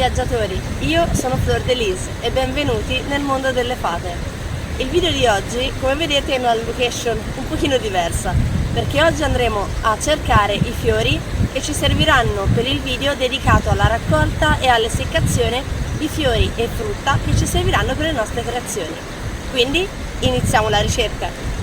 viaggiatori, io sono Flor-de-Lis e benvenuti nel mondo delle fate. Il video di oggi, come vedete, è in una location un pochino diversa, perché oggi andremo a cercare i fiori che ci serviranno per il video dedicato alla raccolta e all'essiccazione di fiori e frutta che ci serviranno per le nostre creazioni. Quindi iniziamo la ricerca!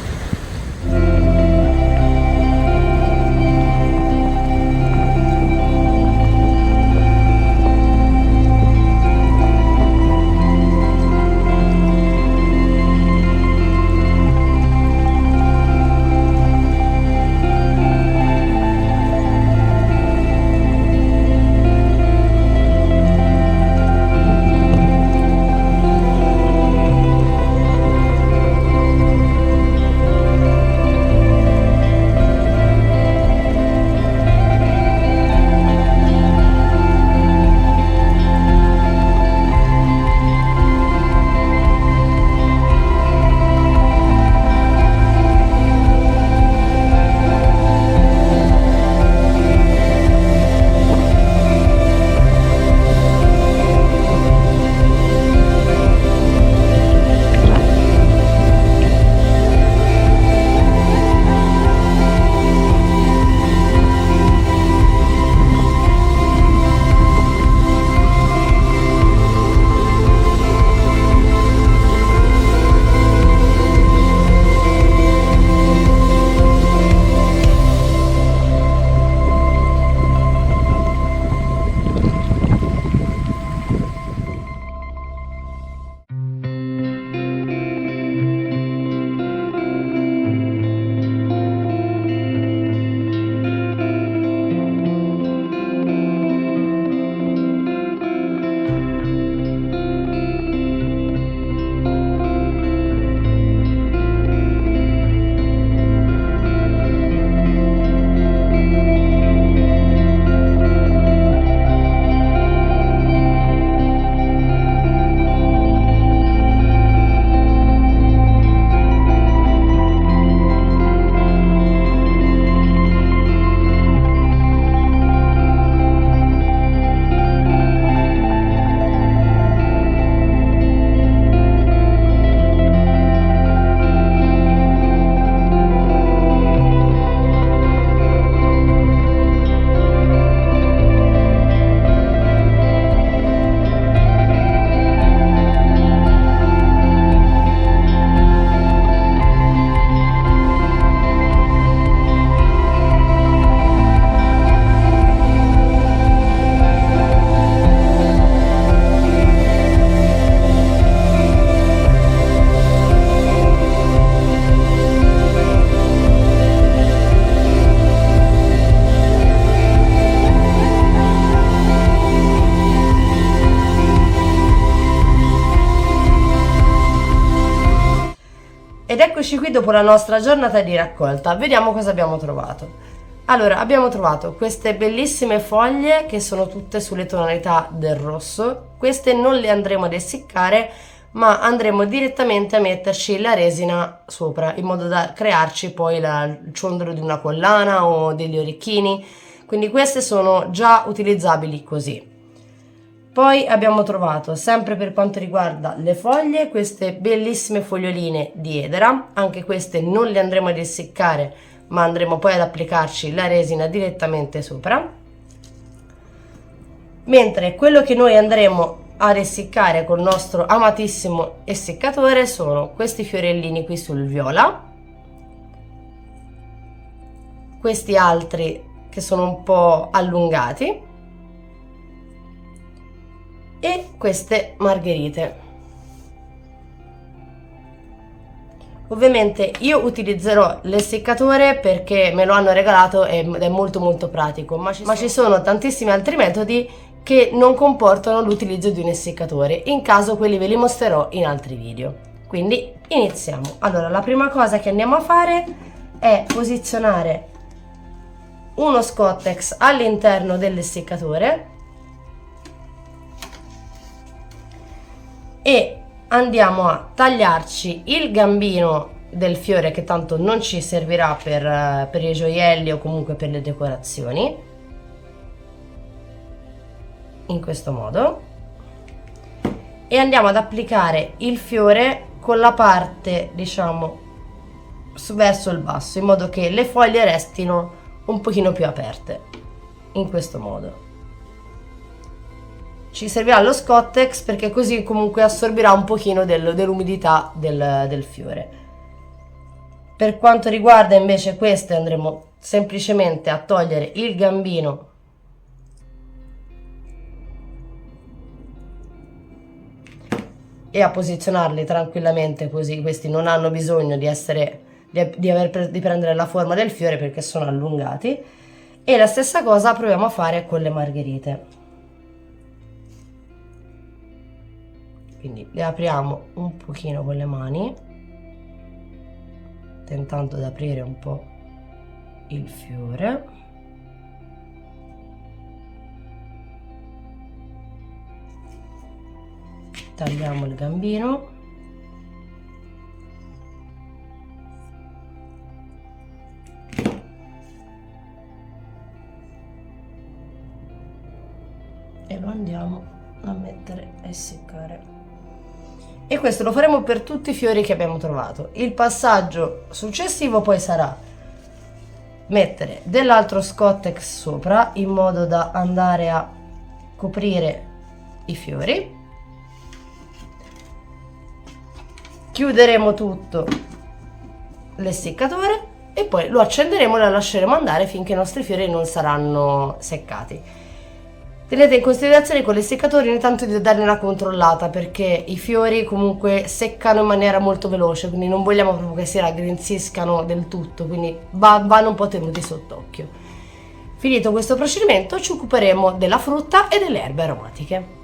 Ed eccoci qui dopo la nostra giornata di raccolta. Vediamo cosa abbiamo trovato. Allora, abbiamo trovato queste bellissime foglie che sono tutte sulle tonalità del rosso. Queste non le andremo ad essiccare, ma andremo direttamente a metterci la resina sopra, in modo da crearci poi il ciondolo di una collana o degli orecchini. Quindi queste sono già utilizzabili così. Poi abbiamo trovato, sempre per quanto riguarda le foglie, queste bellissime foglioline di edera. Anche queste non le andremo ad essiccare, ma andremo poi ad applicarci la resina direttamente sopra. Mentre quello che noi andremo ad essiccare col nostro amatissimo essiccatore sono questi fiorellini qui sul viola, questi altri che sono un po' allungati, e queste margherite. Ovviamente io utilizzerò l'essiccatore perché me lo hanno regalato ed è molto pratico, ma ci sono tantissimi altri metodi che non comportano l'utilizzo di un essiccatore. In caso quelli ve li mostrerò in altri video. Quindi iniziamo. Allora, la prima cosa che andiamo a fare è posizionare uno Scottex all'interno dell'essiccatore e andiamo a tagliarci il gambino del fiore, che tanto non ci servirà per i gioielli o comunque per le decorazioni, in questo modo. e andiamo ad applicare il fiore con la parte, diciamo, verso il basso, in modo che le foglie restino un pochino più aperte, in questo modo. Ci servirà lo Scottex perché così comunque assorbirà un pochino dell'umidità del fiore. Per quanto riguarda invece queste, andremo semplicemente a togliere il gambino e a posizionarli tranquillamente, così questi non hanno bisogno di prendere la forma del fiore perché sono allungati. E la stessa cosa proviamo a fare con le margherite. Quindi le apriamo un pochino con le mani, tentando di aprire un po' il fiore. Tagliamo il gambino. E lo andiamo a mettere a essiccare. E questo lo faremo per tutti i fiori che abbiamo trovato. Il passaggio successivo poi sarà mettere dell'altro Scottex sopra, in modo da andare a coprire i fiori. Chiuderemo tutto l'essiccatore e poi lo accenderemo e lo lasceremo andare finché i nostri fiori non saranno seccati. Tenete in considerazione con l'essiccatore ogni tanto di darne una controllata, perché i fiori comunque seccano in maniera molto veloce, quindi non vogliamo proprio che si raggrinziscano del tutto, quindi vanno un po' tenuti sott'occhio. Finito questo procedimento ci occuperemo della frutta e delle erbe aromatiche.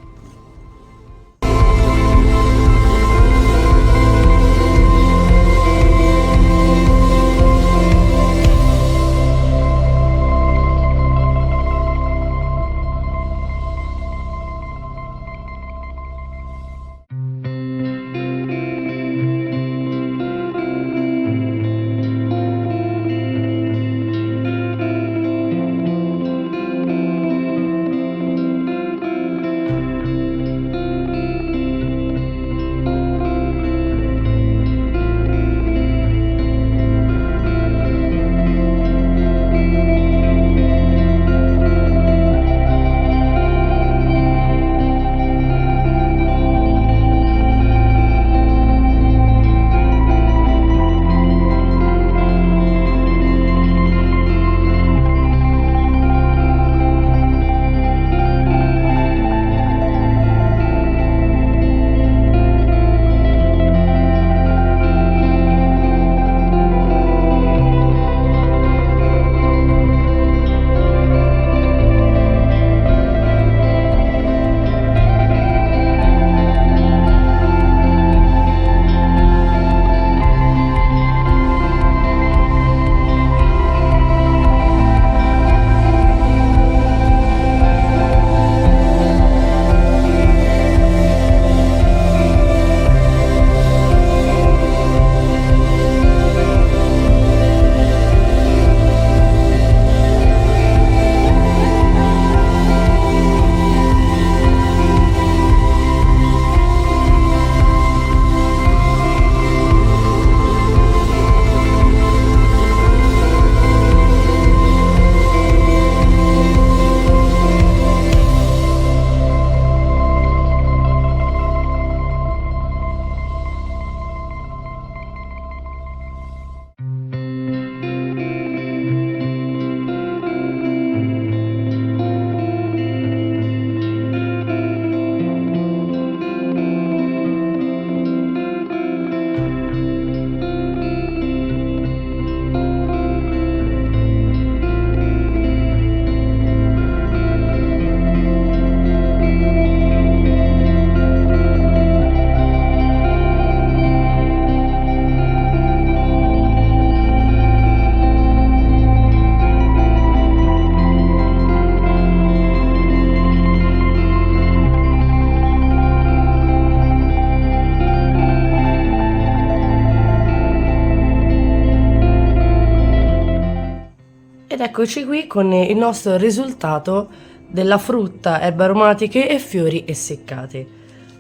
Ed eccoci qui con il nostro risultato della frutta, erbe aromatiche e fiori essiccati.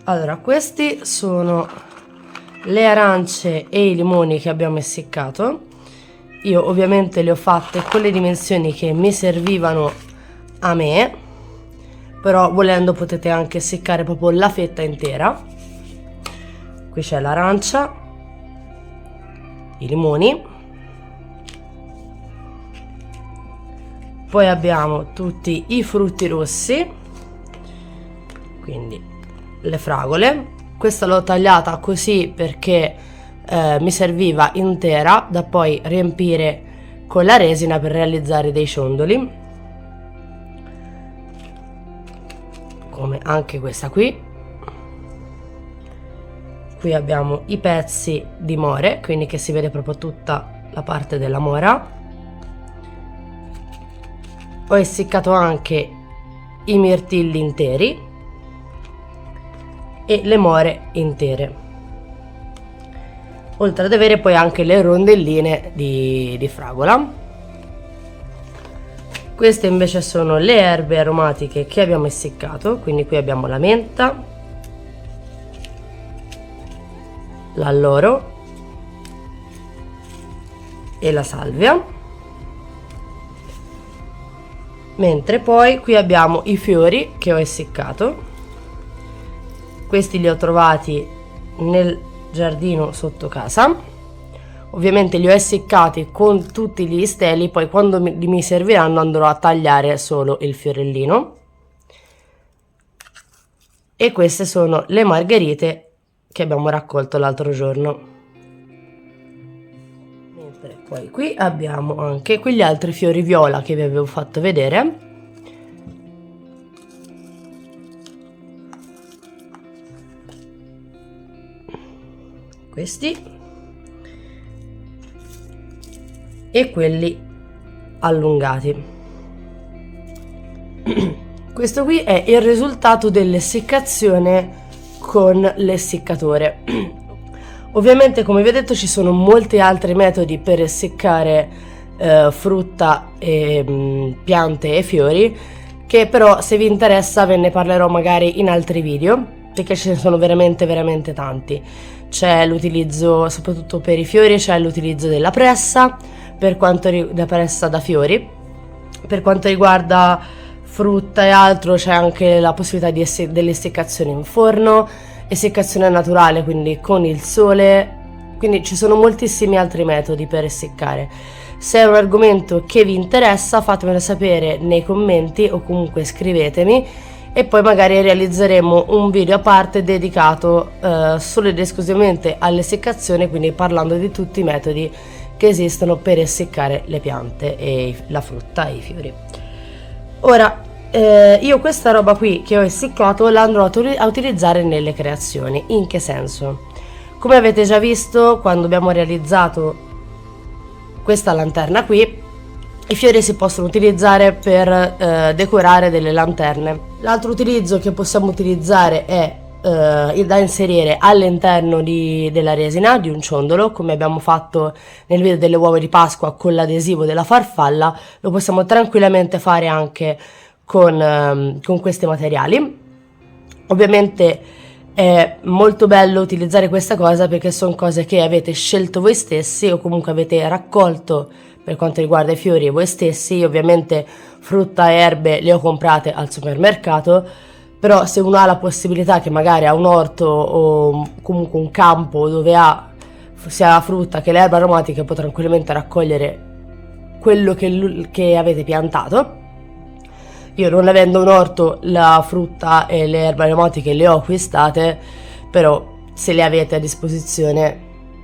Allora, questi sono le arance e i limoni che abbiamo essiccato. Io ovviamente le ho fatte con le dimensioni che mi servivano a me, però volendo potete anche essiccare proprio la fetta intera. Qui c'è l'arancia, i limoni, poi abbiamo tutti i frutti rossi, quindi le fragole. Questa l'ho tagliata così perché mi serviva intera da poi riempire con la resina per realizzare dei ciondoli, come anche questa qui. Qui abbiamo i pezzi di more, quindi che si vede proprio tutta la parte della mora. Ho essiccato anche i mirtilli interi e le more intere, oltre ad avere poi anche le rondelline di fragola. Queste invece sono le erbe aromatiche che abbiamo essiccato, quindi qui abbiamo la menta, l'alloro e la salvia, mentre poi qui abbiamo i fiori che ho essiccato. Questi li ho trovati nel giardino sotto casa, ovviamente li ho essiccati con tutti gli steli, poi quando mi serviranno andrò a tagliare solo il fiorellino. E queste sono le margherite che abbiamo raccolto l'altro giorno. Mentre poi qui abbiamo anche quegli altri fiori viola che vi avevo fatto vedere. Questi e quelli allungati. Questo qui è il risultato dell'essiccazione con l'essiccatore. Ovviamente, come vi ho detto, ci sono molti altri metodi per essiccare frutta e piante e fiori, che però se vi interessa ve ne parlerò magari in altri video, perché ce ne sono veramente tanti. C'è l'utilizzo, soprattutto per i fiori, c'è l'utilizzo della pressa, per quanto riguarda pressa da fiori. Per quanto riguarda frutta e altro c'è anche la possibilità dell'essiccazione in forno, essiccazione naturale, quindi con il sole. Quindi ci sono moltissimi altri metodi per essiccare. Se è un argomento che vi interessa, fatemelo sapere nei commenti o comunque scrivetemi, e poi magari realizzeremo un video a parte dedicato solo ed esclusivamente all'essiccazione, quindi parlando di tutti i metodi che esistono per essiccare le piante e la frutta e i fiori. Ora io questa roba qui che ho essiccato la andrò a utilizzare nelle creazioni. In che senso? Come avete già visto, quando abbiamo realizzato questa lanterna qui, i fiori si possono utilizzare per decorare delle lanterne. L'altro utilizzo che possiamo utilizzare è da inserire all'interno della resina di un ciondolo, come abbiamo fatto nel video delle uova di Pasqua con l'adesivo della farfalla. Lo possiamo tranquillamente fare anche con questi materiali. Ovviamente è molto bello utilizzare questa cosa perché sono cose che avete scelto voi stessi o comunque avete raccolto per quanto riguarda i fiori voi stessi. Io ovviamente frutta e erbe le ho comprate al supermercato, però se uno ha la possibilità, che magari ha un orto o comunque un campo dove ha sia la frutta che le erbe aromatiche, può tranquillamente raccogliere quello che avete piantato. Io, non avendo un orto, la frutta e le erbe aromatiche le ho acquistate, però se le avete a disposizione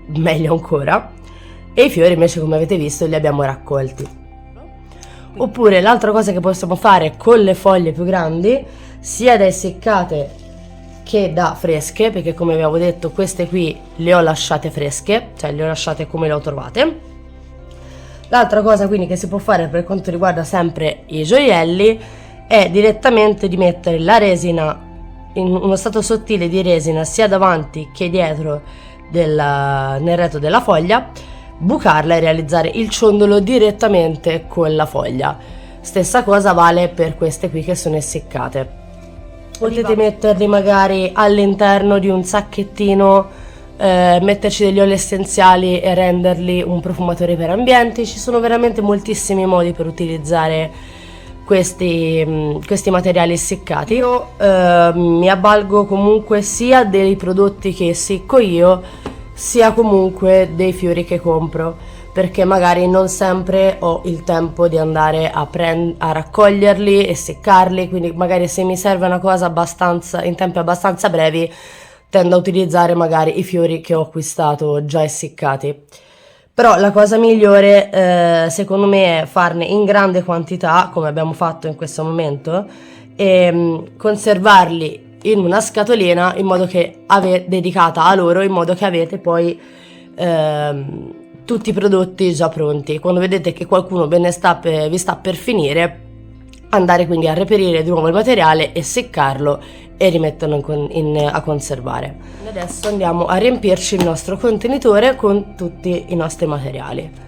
meglio ancora. E i fiori invece, come avete visto, li abbiamo raccolti. Oppure l'altra cosa che possiamo fare con le foglie più grandi, sia da essiccate che da fresche, perché come avevo detto queste qui le ho lasciate fresche, cioè le ho lasciate come le ho trovate. L'altra cosa quindi che si può fare per quanto riguarda sempre i gioielli è direttamente di mettere la resina in uno stato sottile di resina sia davanti che dietro nel retro della foglia, bucarla e realizzare il ciondolo direttamente con la foglia. Stessa cosa vale per queste qui che sono essiccate. Potete metterli magari all'interno di un sacchettino, metterci degli oli essenziali e renderli un profumatore per ambienti. Ci sono veramente moltissimi modi per utilizzare questi materiali essiccati. Io mi avvalgo comunque sia dei prodotti che essicco io, sia comunque dei fiori che compro, perché magari non sempre ho il tempo di andare a raccoglierli e seccarli, quindi magari se mi serve una cosa in tempi abbastanza brevi tendo a utilizzare magari i fiori che ho acquistato già essiccati. Però la cosa migliore secondo me è farne in grande quantità, come abbiamo fatto in questo momento, e conservarli in una scatolina in modo che dedicata a loro, in modo che avete poi tutti i prodotti già pronti. Quando vedete che qualcuno vi sta per finire, andare quindi a reperire di nuovo il materiale e seccarlo e rimetterlo a conservare. Adesso andiamo a riempirci il nostro contenitore con tutti i nostri materiali.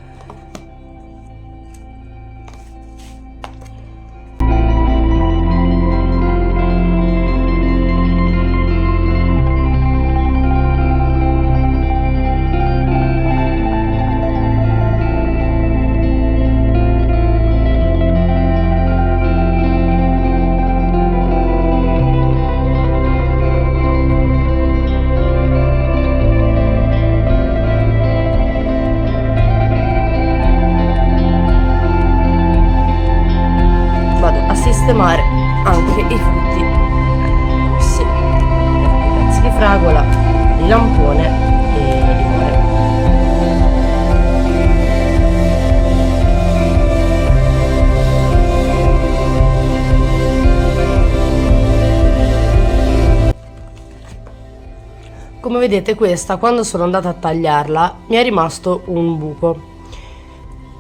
Sistemare anche i frutti, sì, i pezzi di fragola, il lampone e il limone. Come vedete, questa, quando sono andata a tagliarla, mi è rimasto un buco.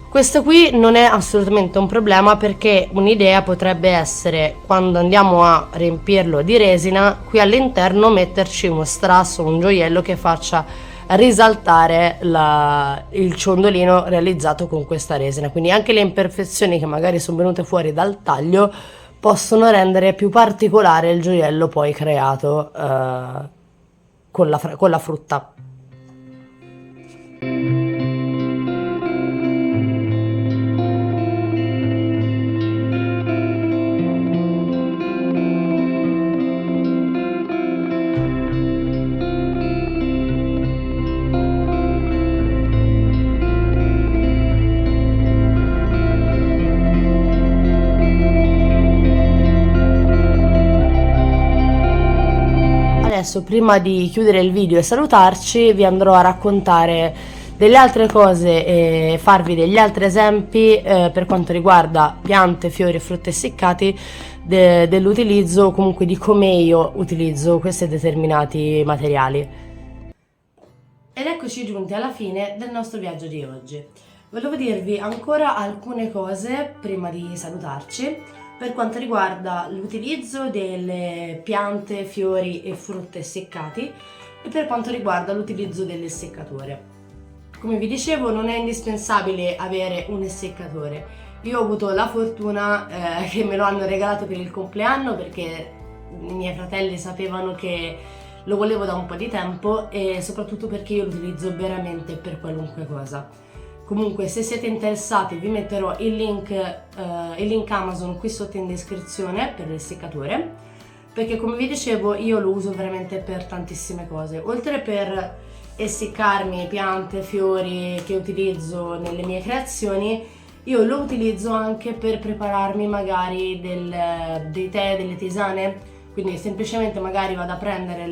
Questo qui non è assolutamente un problema, perché un'idea potrebbe essere, quando andiamo a riempirlo di resina, qui all'interno metterci uno strass o un gioiello che faccia risaltare il ciondolino realizzato con questa resina. Quindi anche le imperfezioni che magari sono venute fuori dal taglio possono rendere più particolare il gioiello poi creato con la frutta. Adesso, prima di chiudere il video e salutarci, vi andrò a raccontare delle altre cose e farvi degli altri esempi per quanto riguarda piante, fiori e frutti essiccati, dell'utilizzo, comunque di come io utilizzo questi determinati materiali. Ed eccoci giunti alla fine del nostro viaggio di oggi. Volevo dirvi ancora alcune cose prima di salutarci, per quanto riguarda l'utilizzo delle piante, fiori e frutte essiccati e per quanto riguarda l'utilizzo dell'essiccatore. Come vi dicevo, non è indispensabile avere un essiccatore. Io ho avuto la fortuna che me lo hanno regalato per il compleanno, perché i miei fratelli sapevano che lo volevo da un po' di tempo e soprattutto perché io lo utilizzo veramente per qualunque cosa. Comunque, se siete interessati, vi metterò il link Amazon qui sotto in descrizione per l'essiccatore, perché come vi dicevo io lo uso veramente per tantissime cose. Oltre per essiccarmi piante, fiori che utilizzo nelle mie creazioni, io lo utilizzo anche per prepararmi magari dei tè, delle tisane. Quindi semplicemente magari vado a prendere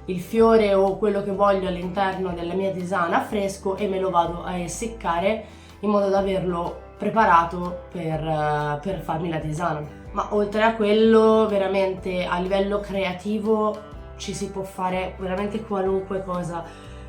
il fiore o quello che voglio all'interno della mia tisana fresco e me lo vado a essiccare in modo da averlo preparato per farmi la tisana. Ma oltre a quello, veramente a livello creativo ci si può fare veramente qualunque cosa,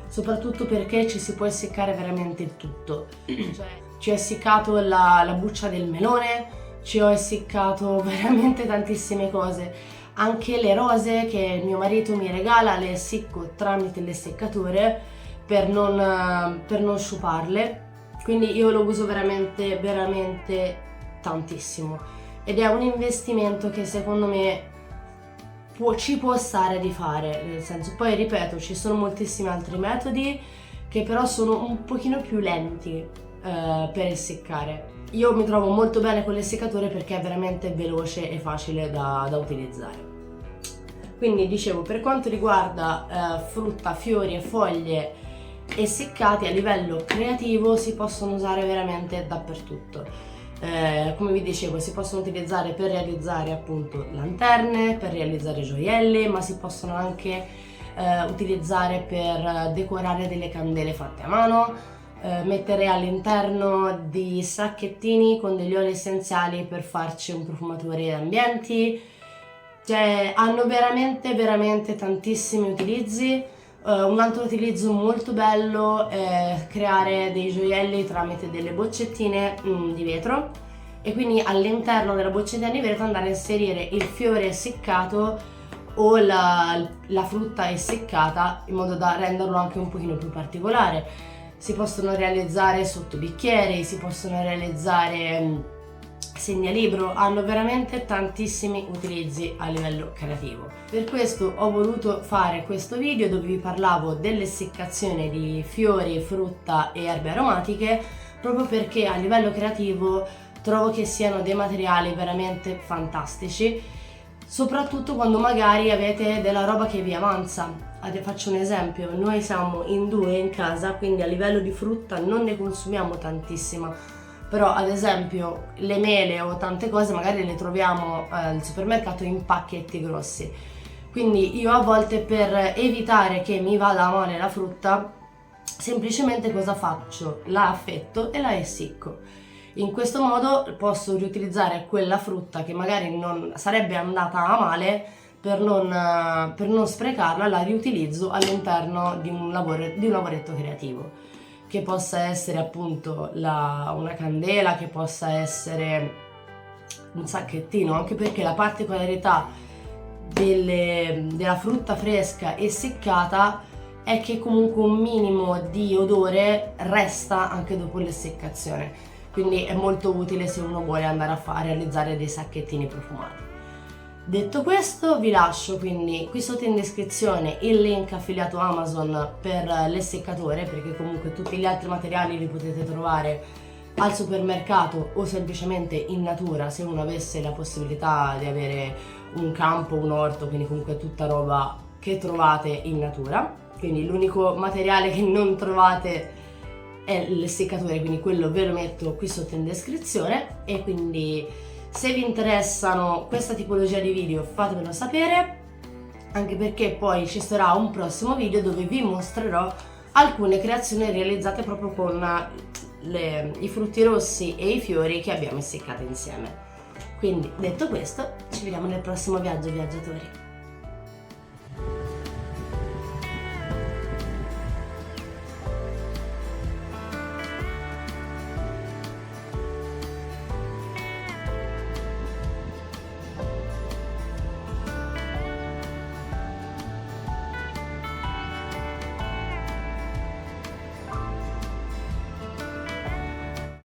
soprattutto perché ci si può essiccare veramente il tutto. Cioè, ci ho essiccato la buccia del melone, ci ho essiccato veramente tantissime cose. Anche le rose che mio marito mi regala le essicco tramite l'essiccatore per non sciuparle, quindi io lo uso veramente tantissimo. ed è un investimento che secondo me ci può stare di fare, nel senso, poi ripeto, ci sono moltissimi altri metodi che però sono un pochino più lenti per essiccare. Io mi trovo molto bene con l'essiccatore perché è veramente veloce e facile da utilizzare. Quindi dicevo, per quanto riguarda frutta, fiori e foglie essiccati, a livello creativo si possono usare veramente dappertutto. Come vi dicevo, si possono utilizzare per realizzare appunto lanterne, per realizzare gioielli, ma si possono anche utilizzare per decorare delle candele fatte a mano, mettere all'interno di sacchettini con degli oli essenziali per farci un profumatore ambienti. Cioè, hanno veramente tantissimi utilizzi. Un altro utilizzo molto bello è creare dei gioielli tramite delle boccettine di vetro, e quindi all'interno della boccettina di vetro andare a inserire il fiore essiccato o la frutta essiccata, in modo da renderlo anche un pochino più particolare. Si possono realizzare sottobicchieri, si possono realizzare segnalibro, hanno veramente tantissimi utilizzi a livello creativo. Per questo ho voluto fare questo video dove vi parlavo dell'essiccazione di fiori, frutta e erbe aromatiche, proprio perché a livello creativo trovo che siano dei materiali veramente fantastici, soprattutto quando magari avete della roba che vi avanza. Faccio un esempio: noi siamo in 2 in casa, quindi a livello di frutta non ne consumiamo tantissima, però ad esempio le mele o tante cose magari le troviamo al supermercato in pacchetti grossi, quindi io a volte, per evitare che mi vada a male la frutta, semplicemente cosa faccio? La affetto e la essicco. In questo modo posso riutilizzare quella frutta che magari non sarebbe andata a male, per non sprecarla, la riutilizzo all'interno di un lavoretto creativo, che possa essere appunto una candela, che possa essere un sacchettino, anche perché la particolarità della frutta fresca essiccata è che comunque un minimo di odore resta anche dopo l'essiccazione, quindi è molto utile se uno vuole andare a realizzare dei sacchettini profumati. Detto questo, vi lascio quindi qui sotto in descrizione il link affiliato Amazon per l'essiccatore, perché comunque tutti gli altri materiali li potete trovare al supermercato o semplicemente in natura, se uno avesse la possibilità di avere un campo, un orto, quindi comunque tutta roba che trovate in natura. Quindi l'unico materiale che non trovate è l'essiccatore, quindi quello ve lo metto qui sotto in descrizione. E quindi, se vi interessano questa tipologia di video, fatemelo sapere, anche perché poi ci sarà un prossimo video dove vi mostrerò alcune creazioni realizzate proprio con i frutti rossi e i fiori che abbiamo essiccato insieme. Quindi, detto questo, ci vediamo nel prossimo viaggio, viaggiatori.